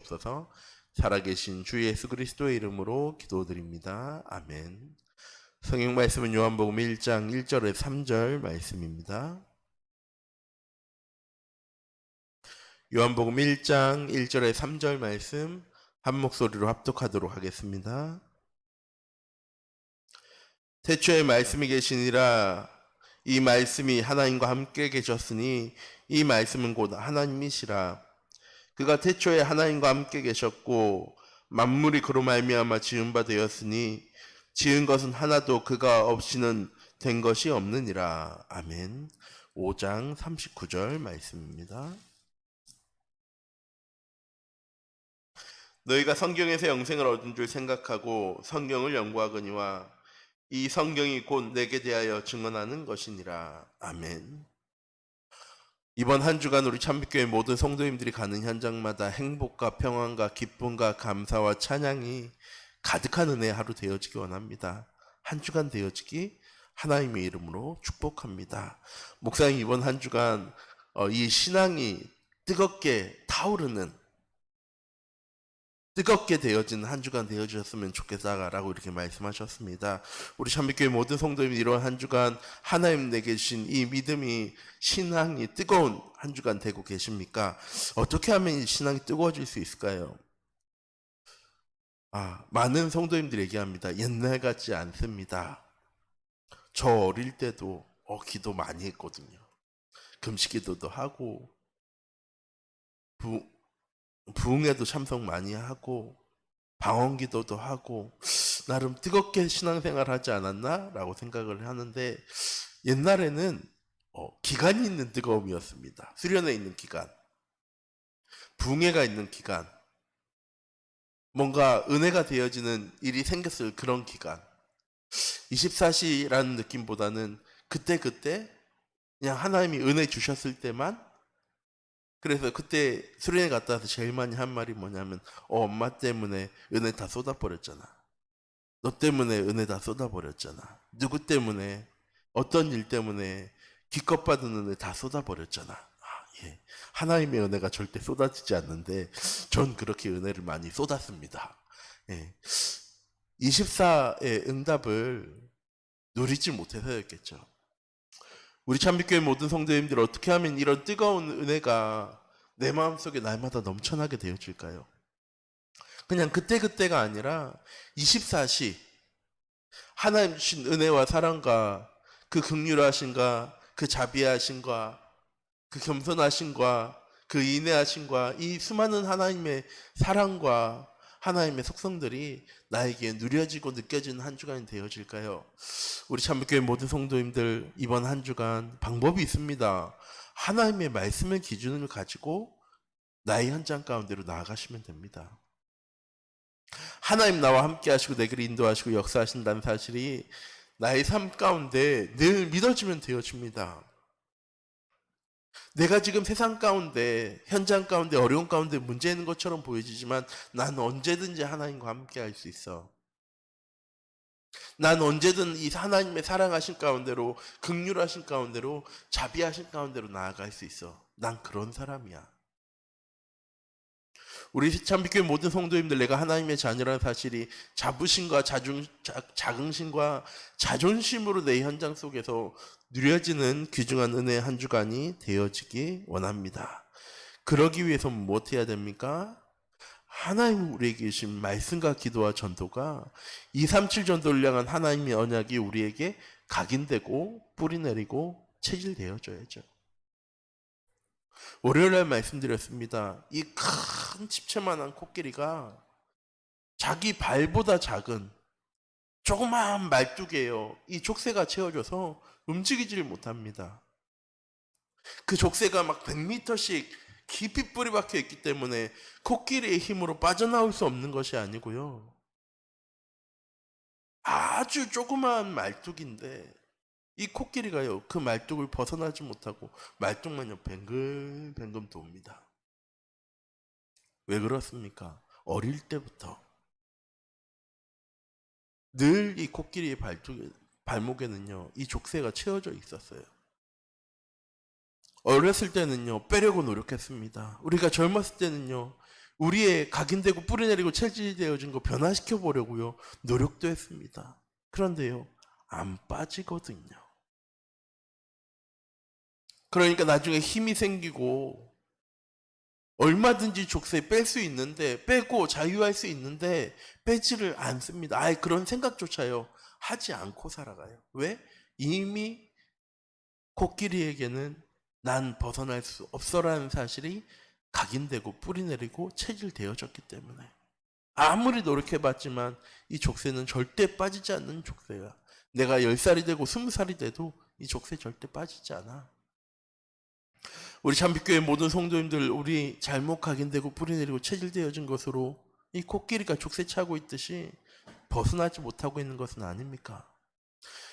주옵소서. 살아계신 주 예수 그리스도의 이름으로 기도드립니다. 아멘. 성경 말씀은 요한복음 1장 1절에 3절 말씀입니다. 요한복음 1장 1절에 3절 말씀 한 목소리로 합독하도록 하겠습니다. 태초에 말씀이 계시니라. 이 말씀이 하나님과 함께 계셨으니 이 말씀은 곧 하나님이시라. 그가 태초에 하나님과 함께 계셨고 만물이 그로 말미암아 지은 바 되었으니 지은 것은 하나도 그가 없이는 된 것이 없느니라. 아멘. 5장 39절 말씀입니다. 너희가 성경에서 영생을 얻은 줄 생각하고 성경을 연구하거니와 이 성경이 곧 내게 대하여 증언하는 것이니라. 아멘. 이번 한 주간 우리 참빛교회 모든 성도님들이 가는 현장마다 행복과 평안과 기쁨과 감사와 찬양이 가득한 은혜의 하루 되어지기 원합니다. 한 주간 되어지기 하나님의 이름으로 축복합니다. 목사님 이번 한 주간 이 신앙이 뜨겁게 타오르는 뜨겁게 되어진 한 주간 되어주셨으면 좋겠다라고 이렇게 말씀하셨습니다. 우리 참빛교회 모든 성도님이 이런 한 주간 하나님 내게 주신 이 믿음이 신앙이 뜨거운 한 주간 되고 계십니까? 어떻게 하면 이 신앙이 뜨거워질 수 있을까요? 많은 성도님들이 얘기합니다. 옛날 같지 않습니다. 저 어릴 때도 기도 많이 했거든요. 금식 기도도 하고 부흥회도 참석 많이 하고 방언 기도도 하고 나름 뜨겁게 신앙생활 하지 않았나? 라고 생각을 하는데 옛날에는 기간이 있는 뜨거움이었습니다. 수련회 있는 기간, 부흥회가 있는 기간, 뭔가 은혜가 되어지는 일이 생겼을 그런 기간. 24시라는 느낌보다는 그때그때 그냥 하나님이 은혜 주셨을 때만. 그래서 그때 수련회 갔다 와서 제일 많이 한 말이 뭐냐면 엄마 때문에 은혜 다 쏟아버렸잖아. 너 때문에 은혜 다 쏟아버렸잖아. 누구 때문에 어떤 일 때문에 기껏 받은 은혜 다 쏟아버렸잖아. 예. 하나님의 은혜가 절대 쏟아지지 않는데 전 그렇게 은혜를 많이 쏟았습니다. 예. 24의 응답을 누리지 못해서였겠죠. 우리 참빛교회 모든 성도님들 어떻게 하면 이런 뜨거운 은혜가 내 마음속에 날마다 넘쳐나게 되어질까요? 그냥 그때그때가 아니라 24시 하나님 주신 은혜와 사랑과 그 긍휼하심과 그 자비하심과 그 겸손하심과 그 인내하심과 이 수많은 하나님의 사랑과 하나님의 속성들이 나에게 누려지고 느껴지는 한 주간이 되어질까요? 우리 참빛교회 모든 성도님들 이번 한 주간 방법이 있습니다. 하나님의 말씀의 기준을 가지고 나의 현장 가운데로 나아가시면 됩니다. 하나님 나와 함께 하시고 내게를 인도하시고 역사하신다는 사실이 나의 삶 가운데 늘 믿어지면 되어집니다. 내가 지금 세상 가운데 현장 가운데 어려운 가운데 문제 있는 것처럼 보여지지만 난 언제든지 하나님과 함께 할 수 있어. 난 언제든 이 하나님의 사랑하신 가운데로 긍휼하신 가운데로 자비하신 가운데로 나아갈 수 있어. 난 그런 사람이야. 우리 참빛교회 모든 성도님들 내가 하나님의 자녀라는 사실이 자부심과 자긍심과 자존심으로 내 현장 속에서 누려지는 귀중한 은혜의 한 주간이 되어지기 원합니다. 그러기 위해서 뭐 해야 됩니까? 하나님 우리에게 주신 말씀과 기도와 전도가 237 전도를 향한 하나님의 언약이 우리에게 각인되고 뿌리내리고 체질되어져야죠. 월요일날 말씀드렸습니다. 이 큰 집채만한 코끼리가 자기 발보다 작은 조그마한 말뚝이에요. 이 족쇄가 채워져서 움직이지를 못합니다. 그 족쇄가 막 100m씩 깊이 뿌리 박혀 있기 때문에 코끼리의 힘으로 빠져나올 수 없는 것이 아니고요. 아주 조그마한 말뚝인데 이 코끼리가요, 그 말뚝을 벗어나지 못하고 말뚝만요 뱅글뱅글 돕니다. 왜 그렇습니까? 어릴 때부터 늘 이 코끼리의 발목에는요 이 족쇄가 채워져 있었어요. 어렸을 때는요 빼려고 노력했습니다. 우리가 젊었을 때는요 우리의 각인되고 뿌리내리고 체질되어진 거 변화시켜 보려고요. 노력도 했습니다. 그런데요, 안 빠지거든요. 그러니까 나중에 힘이 생기고 얼마든지 족쇄 뺄 수 있는데, 빼고 자유할 수 있는데 빼지를 않습니다. 아예 그런 생각조차요 하지 않고 살아가요. 왜? 이미 코끼리에게는 난 벗어날 수 없어라는 사실이 각인되고 뿌리내리고 체질되어졌기 때문에 아무리 노력해봤지만 이 족쇄는 절대 빠지지 않는 족쇄야. 내가 10살이 되고 20살이 돼도 이 족쇄 절대 빠지지 않아. 우리 참빛교회 모든 성도님들, 우리 잘못 각인되고 뿌리내리고 체질되어진 것으로 이 코끼리가 족쇄 차고 있듯이 벗어나지 못하고 있는 것은 아닙니까?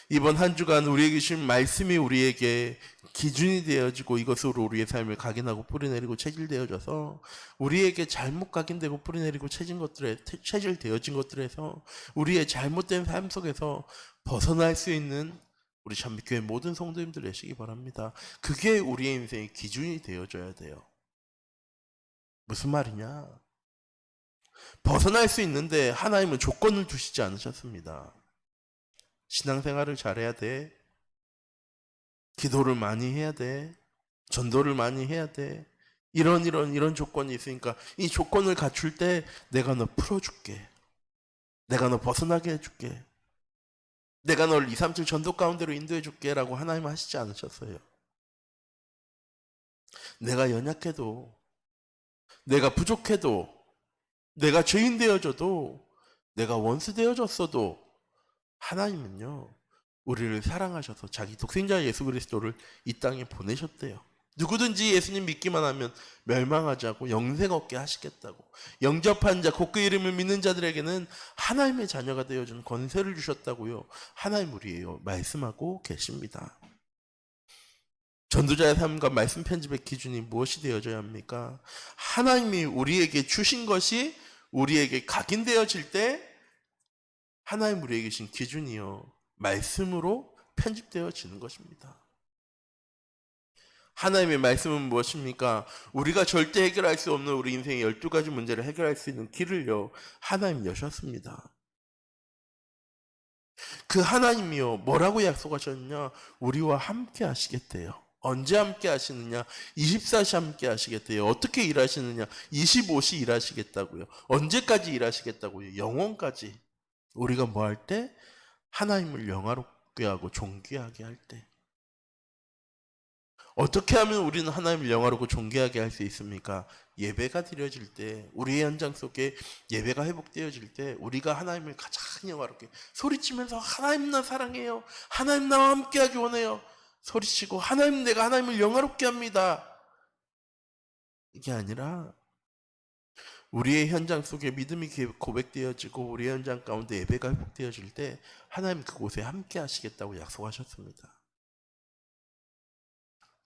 이번 한 주간 우리에게 주신 말씀이 우리에게 기준이 되어지고 이것으로 우리의 삶을 각인하고 뿌리내리고 체질되어져서 우리에게 잘못 각인되고 뿌리내리고 체질되어진 것들에서 우리의 잘못된 삶 속에서 벗어날 수 있는 우리 참빛교회 모든 성도님들 되시기 바랍니다. 그게 우리의 인생의 기준이 되어져야 돼요. 무슨 말이냐? 벗어날 수 있는데 하나님은 조건을 두시지 않으셨습니다. 신앙생활을 잘해야 돼. 기도를 많이 해야 돼. 전도를 많이 해야 돼. 이런 조건이 있으니까 이 조건을 갖출 때 내가 너 풀어줄게. 내가 너 벗어나게 해줄게. 내가 널 2, 3, 7 전도 가운데로 인도해줄게 라고 하나님 하시지 않으셨어요. 내가 연약해도, 내가 부족해도, 내가 죄인 되어져도, 내가 원수 되어졌어도 하나님은요, 우리를 사랑하셔서 자기 독생자 예수 그리스도를 이 땅에 보내셨대요. 누구든지 예수님 믿기만 하면 멸망하지 않고 영생 얻게 하시겠다고. 영접한 자, 곧 그 이름을 믿는 자들에게는 하나님의 자녀가 되어준 권세를 주셨다고요. 하나님 우리예요. 말씀하고 계십니다. 전도자의 삶과 말씀 편집의 기준이 무엇이 되어져야 합니까? 하나님이 우리에게 주신 것이 우리에게 각인되어질 때 하나님 우리에게 주신 기준이요, 말씀으로 편집되어지는 것입니다. 하나님의 말씀은 무엇입니까? 우리가 절대 해결할 수 없는 우리 인생의 12가지 문제를 해결할 수 있는 길을요, 하나님 여셨습니다. 그 하나님이요, 뭐라고 약속하셨냐? 우리와 함께 하시겠대요. 언제 함께 하시느냐? 24시 함께 하시겠대요. 어떻게 일하시느냐? 25시 일하시겠다고요. 언제까지 일하시겠다고요? 영원까지. 우리가 뭐 할 때? 하나님을 영화롭게 하고 존귀하게 할 때. 어떻게 하면 우리는 하나님을 영화롭고 존귀하게 할 수 있습니까? 예배가 드려질 때, 우리의 현장 속에 예배가 회복되어질 때 우리가 하나님을 가장 영화롭게 소리치면서 하나님 나 사랑해요, 하나님 나와 함께하기 원해요 소리치고, 하나님 내가 하나님을 영화롭게 합니다. 이게 아니라 우리의 현장 속에 믿음이 고백되어지고 우리의 현장 가운데 예배가 회복되어질 때 하나님 그곳에 함께 하시겠다고 약속하셨습니다.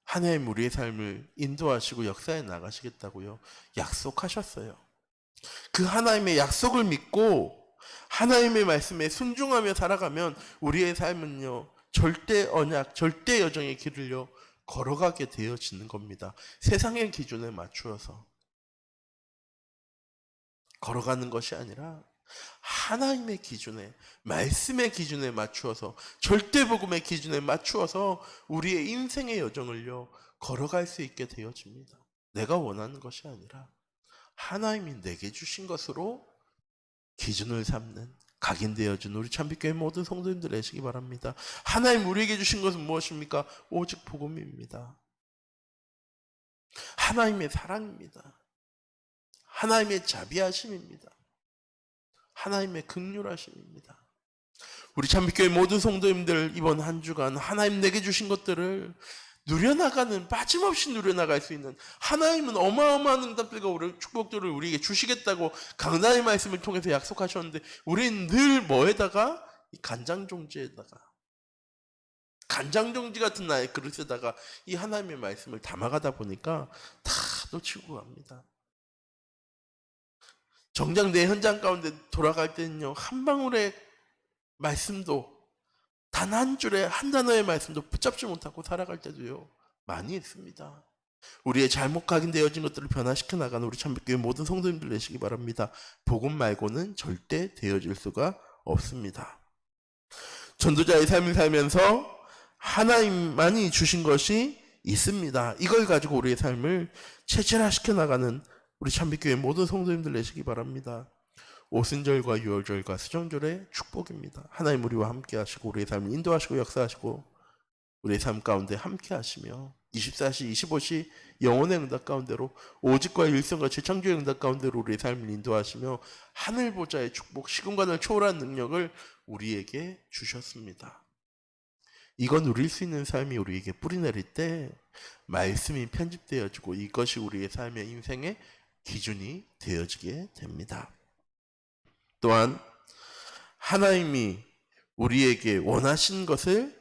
하나님 우리의 삶을 인도하시고 역사에 나가시겠다고요 약속하셨어요. 그 하나님의 약속을 믿고 하나님의 말씀에 순종하며 살아가면 우리의 삶은요, 절대 언약, 절대 여정의 길을요 걸어가게 되어지는 겁니다. 세상의 기준에 맞추어서 걸어가는 것이 아니라 하나님의 기준에, 말씀의 기준에 맞추어서, 절대복음의 기준에 맞추어서 우리의 인생의 여정을요 걸어갈 수 있게 되어집니다. 내가 원하는 것이 아니라 하나님이 내게 주신 것으로 기준을 삼는 각인되어진 우리 참빛교회 모든 성도님들 되시기 바랍니다. 하나님 우리에게 주신 것은 무엇입니까? 오직 복음입니다. 하나님의 사랑입니다. 하나님의 자비하심입니다. 하나님의 긍휼하심입니다. 우리 참빛교회 모든 성도님들 이번 한 주간 하나님 내게 주신 것들을 누려나가는, 빠짐없이 누려나갈 수 있는, 하나님은 어마어마한 응답들과 축복들을 우리에게 주시겠다고 강단의 말씀을 통해서 약속하셨는데 우리는 늘 뭐에다가? 이 간장종지에다가, 간장종지 같은 나의 그릇에다가 이 하나님의 말씀을 담아가다 보니까 다 놓치고 갑니다. 정작 내 현장 가운데 돌아갈 때는요, 한 방울의 말씀도, 단 한 줄의 한 단어의 말씀도 붙잡지 못하고 살아갈 때도요 많이 있습니다. 우리의 잘못 각인되어진 것들을 변화시켜 나가는 우리 참빛교회 모든 성도님들 되시기 바랍니다. 복음 말고는 절대 되어질 수가 없습니다. 전도자의 삶을 살면서 하나님만이 주신 것이 있습니다. 이걸 가지고 우리의 삶을 체질화시켜 나가는 우리 참빛교회 모든 성도님들 되시기 바랍니다. 오순절과 유월절과 수정절의 축복입니다. 하나님 우리와 함께 하시고 우리의 삶을 인도하시고 역사하시고 우리의 삶 가운데 함께 하시며 24시 25시 영혼의 응답 가운데로 오직과 일성과 재창조의 응답 가운데로 우리의 삶을 인도하시며 하늘 보좌의 축복 시공간을 초월한 능력을 우리에게 주셨습니다. 이거 누릴 수 있는 삶이 우리에게 뿌리내릴 때 말씀이 편집되어지고 이것이 우리의 삶의 인생의 기준이 되어지게 됩니다. 또한 하나님이 우리에게 원하신 것을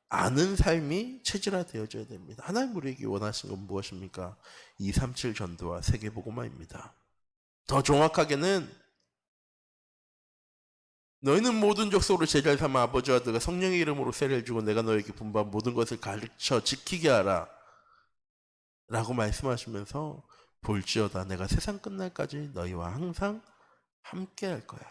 아는 삶이 체질화되어져야 됩니다. 하나님 우리에게 원하신 건 무엇입니까? 237 전도와 세계복음화입니다. 더 정확하게는 너희는 모든 족속으로 제자를 삼아 아버지와 아들과 성령의 이름으로 세례를 주고 내가 너에게 분부한 모든 것을 가르쳐 지키게 하라 라고 말씀하시면서 볼지어다 내가 세상 끝날까지 너희와 항상 함께 할 거야.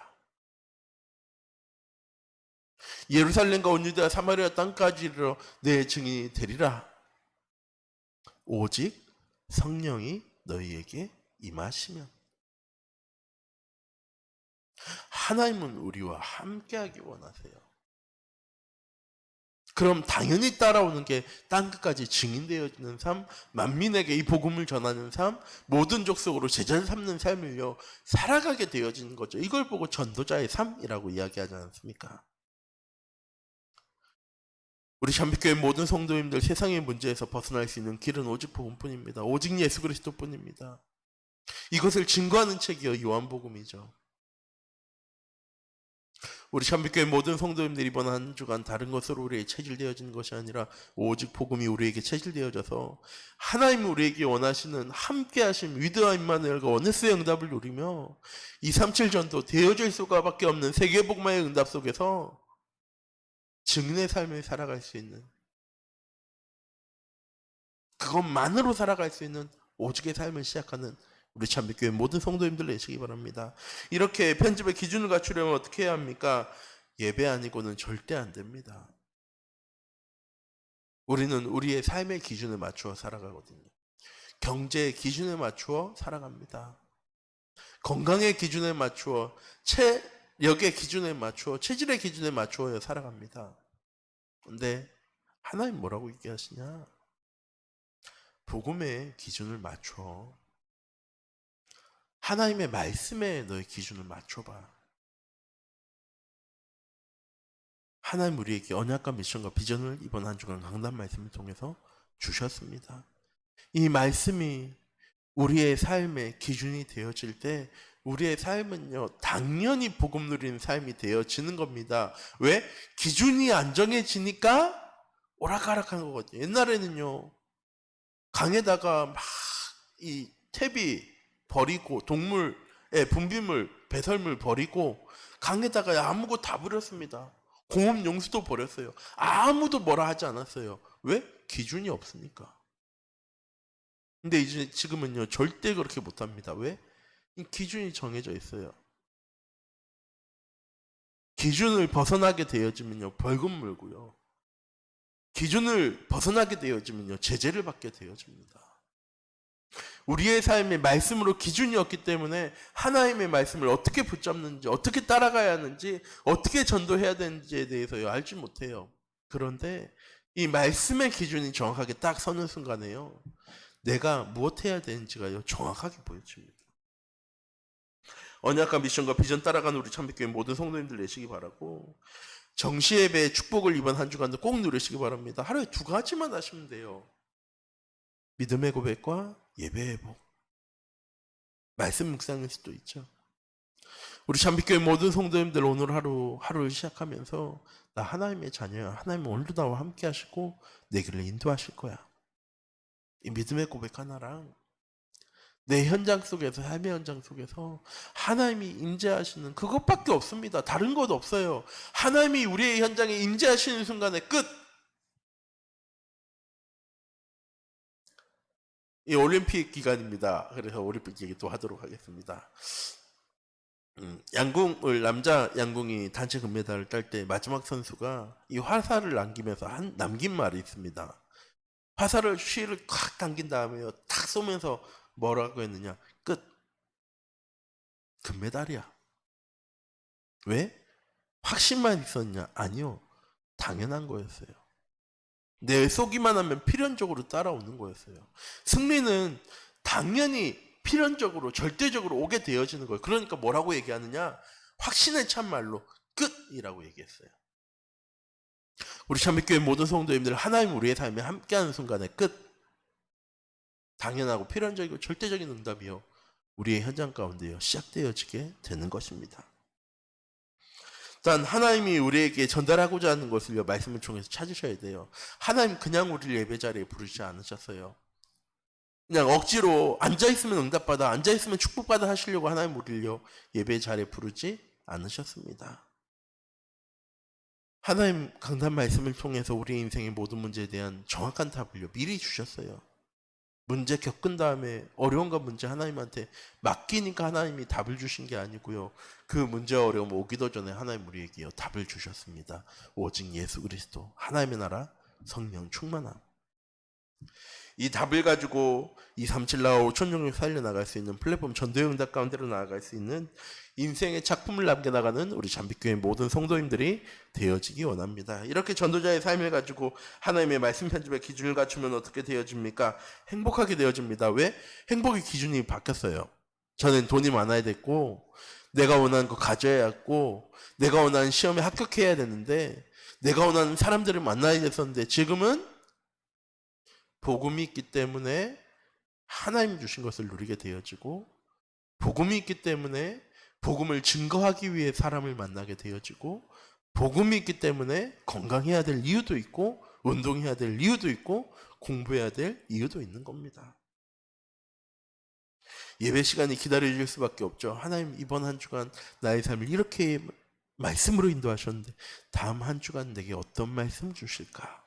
예루살렘과 온 유대와 사마리아 땅까지 이르러 내 증인이 되리라. 오직 성령이 너희에게 임하시면. 하나님은 우리와 함께하기 원하세요. 그럼 당연히 따라오는 게 땅끝까지 증인되어지는 삶, 만민에게 이 복음을 전하는 삶, 모든 족속으로 제자를 삼는 삶을요 살아가게 되어지는 거죠. 이걸 보고 전도자의 삶이라고 이야기하지 않습니까? 우리 참빛교회 모든 성도님들 세상의 문제에서 벗어날 수 있는 길은 오직 복음뿐입니다. 오직 예수 그리스도뿐입니다. 이것을 증거하는 책이요 요한복음이죠. 우리 참빛교회 모든 성도님들이 이번 한 주간 다른 것으로 우리에게 체질되어지는 것이 아니라 오직 복음이 우리에게 체질되어져서 하나님 우리에게 원하시는 함께하심 위대한 임마누엘과 원네스의 응답을 누리며 237 전도 되어질 수가밖에 없는 세계복음화의 응답 속에서 증인의 삶을 살아갈 수 있는 그것만으로 살아갈 수 있는 오직의 삶을 시작하는 우리 참빛교회 모든 성도님들 되시기 바랍니다. 이렇게 편집의 기준을 갖추려면 어떻게 해야 합니까? 예배 아니고는 절대 안 됩니다. 우리는 우리의 삶의 기준에 맞추어 살아가거든요. 경제의 기준에 맞추어 살아갑니다. 건강의 기준에 맞추어 체력의 기준에 맞추어 체질의 기준에 맞추어 살아갑니다. 근데 하나님 뭐라고 얘기하시냐? 복음의 기준을 맞춰. 하나님의 말씀에 너의 기준을 맞춰봐. 하나님 우리에게 언약과 미션과 비전을 이번 한 주간 강단 말씀을 통해서 주셨습니다. 이 말씀이 우리의 삶의 기준이 되어질 때 우리의 삶은요 당연히 복음 누리는 삶이 되어지는 겁니다. 왜? 기준이 안정해지니까 오락가락한 거거든요. 옛날에는요 강에다가 막 이 퇴비 버리고 동물의 분비물 배설물 버리고 강에다가 아무것도 다 버렸습니다. 공업 용수도 버렸어요. 아무도 뭐라 하지 않았어요. 왜? 기준이 없으니까. 근데 이제 지금은요 절대 그렇게 못합니다. 왜? 이 기준이 정해져 있어요. 기준을 벗어나게 되어지면요 벌금 물고요. 기준을 벗어나게 되어지면요 제재를 받게 되어집니다. 우리의 삶의 말씀으로 기준이 없기 때문에 하나님의 말씀을 어떻게 붙잡는지 어떻게 따라가야 하는지 어떻게 전도해야 되는지에 대해서요 알지 못해요. 그런데 이 말씀의 기준이 정확하게 딱 서는 순간에요 내가 무엇 해야 되는지가요 정확하게 보여집니다. 언약과 미션과 비전 따라가는 우리 참빛교회 모든 성도님들 내시기 바라고 정시예배의 축복을 이번 한 주간도 꼭 누리시기 바랍니다. 하루에 2가지만 하시면 돼요. 믿음의 고백과 예배의 복. 말씀 묵상일 수도 있죠. 우리 참빛교회 모든 성도님들 오늘 하루를 시작하면서 나 하나님의 자녀야. 하나님은 오늘도 나와 함께 하시고 내 길을 인도하실 거야. 이 믿음의 고백 하나랑 내 현장 속에서 삶의 현장 속에서 하나님이 임재하시는 그것밖에 없습니다. 다른 것 없어요. 하나님이 우리의 현장에 임재하시는 순간에 끝. 이 올림픽 기간입니다. 그래서 올림픽 얘기도 하도록 하겠습니다. 남자 양궁이 단체 금메달을 딸 때 마지막 선수가 이 화살을 남기면서 남긴 말이 있습니다. 화살을 휘를 콱 당긴 다음에 탁 쏘면서 뭐라고 했느냐? 끝. 금메달이야. 왜? 확신만 있었냐? 아니요. 당연한 거였어요. 내 쏘기만 하면 필연적으로 따라오는 거였어요. 승리는 당연히 필연적으로 절대적으로 오게 되어지는 거예요. 그러니까 뭐라고 얘기하느냐? 확신에 찬 말로 끝이라고 얘기했어요. 우리 참빛교회 모든 성도님들 하나님 우리의 삶에 함께하는 순간에 끝. 당연하고 필연적이고 절대적인 응답이요. 우리의 현장 가운데요. 시작되어지게 되는 것입니다. 일단 하나님이 우리에게 전달하고자 하는 것을요. 말씀을 통해서 찾으셔야 돼요. 하나님 그냥 우리를 예배 자리에 부르지 않으셨어요. 그냥 억지로 앉아있으면 응답받아, 앉아있으면 축복받아 하시려고 하나님 우리를요. 예배 자리에 부르지 않으셨습니다. 하나님 강단 말씀을 통해서 우리 인생의 모든 문제에 대한 정확한 답을요. 미리 주셨어요. 문제 겪은 다음에 어려움과 문제 하나님한테 맡기니까 하나님이 답을 주신 게 아니고요. 그 문제와 어려움 오기도 전에 하나님 우리에게요. 답을 주셨습니다. 오직 예수 그리스도 하나님의 나라 성령 충만함. 이 답을 가지고 237 나와 5천 종을 살려나갈 수 있는 플랫폼 전도의 응답 가운데로 나아갈 수 있는 인생의 작품을 남겨나가는 우리 잠빛교회 모든 성도님들이 되어지기 원합니다. 이렇게 전도자의 삶을 가지고 하나님의 말씀 편집의 기준을 갖추면 어떻게 되어집니까? 행복하게 되어집니다. 왜? 행복의 기준이 바뀌었어요. 저는 돈이 많아야 됐고 내가 원하는 거 가져야 했고 내가 원하는 시험에 합격해야 되는데 내가 원하는 사람들을 만나야 됐었는데 지금은 복음이 있기 때문에 하나님 주신 것을 누리게 되어지고 복음이 있기 때문에 복음을 증거하기 위해 사람을 만나게 되어지고 복음이 있기 때문에 건강해야 될 이유도 있고 운동해야 될 이유도 있고 공부해야 될 이유도 있는 겁니다. 예배 시간이 기다려질 수밖에 없죠. 하나님 이번 한 주간 나의 삶을 이렇게 말씀으로 인도하셨는데 다음 한 주간 내게 어떤 말씀 주실까?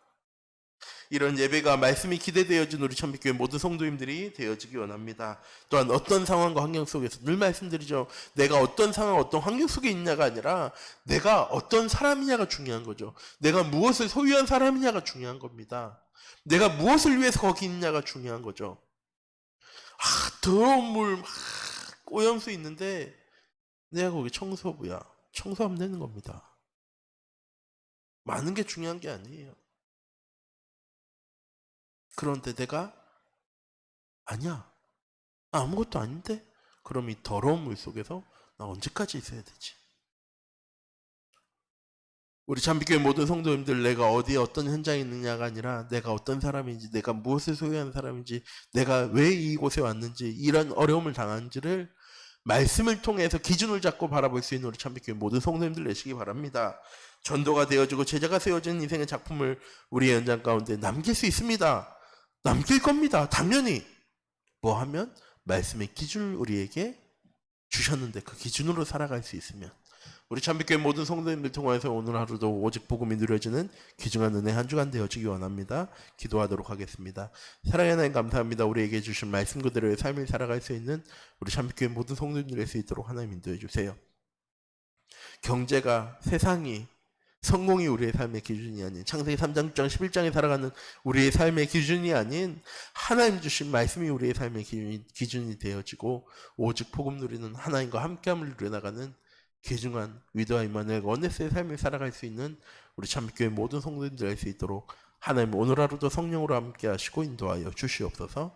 이런 예배가 말씀이 기대되어진 우리 천빛교회 모든 성도님들이 되어지기 원합니다. 또한 어떤 상황과 환경 속에서 늘 말씀드리죠. 내가 어떤 상황, 어떤 환경 속에 있냐가 아니라 내가 어떤 사람이냐가 중요한 거죠. 내가 무엇을 소유한 사람이냐가 중요한 겁니다. 내가 무엇을 위해서 거기 있냐가 중요한 거죠. 더러운 물 막 오염수 있는데 내가 거기 청소부야. 청소하면 되는 겁니다. 많은 게 중요한 게 아니에요. 그런데 내가 아니야. 아무것도 아닌데? 그럼 이 더러운 물 속에서 나 언제까지 있어야 되지? 우리 잠빛교회 모든 성도님들 내가 어디에 어떤 현장에 있느냐가 아니라 내가 어떤 사람인지 내가 무엇을 소유한 사람인지 내가 왜 이곳에 왔는지 이런 어려움을 당한지를 말씀을 통해서 기준을 잡고 바라볼 수 있는 우리 참빛교회 모든 성도님들 되시기 바랍니다. 전도가 되어지고 제자가 세워진 인생의 작품을 우리의 현장 가운데 남길 수 있습니다. 남길 겁니다. 당연히. 뭐 하면 말씀의 기준을 우리에게 주셨는데 그 기준으로 살아갈 수 있으면 우리 참빛교회 모든 성도님들 통해서 오늘 하루도 오직 복음이 누려지는 귀중한 은혜 한 주간 되어지기 원합니다. 기도하도록 하겠습니다. 사랑의 하나님 감사합니다. 우리에게 주신 말씀 그대로의 삶을 살아갈 수 있는 우리 참빛교회 모든 성도님들 될 수 있도록 하나님 인도해 주세요. 경제가 세상이 성공이 우리의 삶의 기준이 아닌 창세기 3장 6장 11장에 살아가는 우리의 삶의 기준이 아닌 하나님 주신 말씀이 우리의 삶의 기준이 되어지고 오직 복음 누리는 하나님과 함께함을 누려나가는 귀중한 위대와 임마누엘 원네스의 삶을 살아갈 수 있는 우리 참교회 모든 성도님들 될 수 있도록 하나님 오늘 하루도 성령으로 함께 하시고 인도하여 주시옵소서.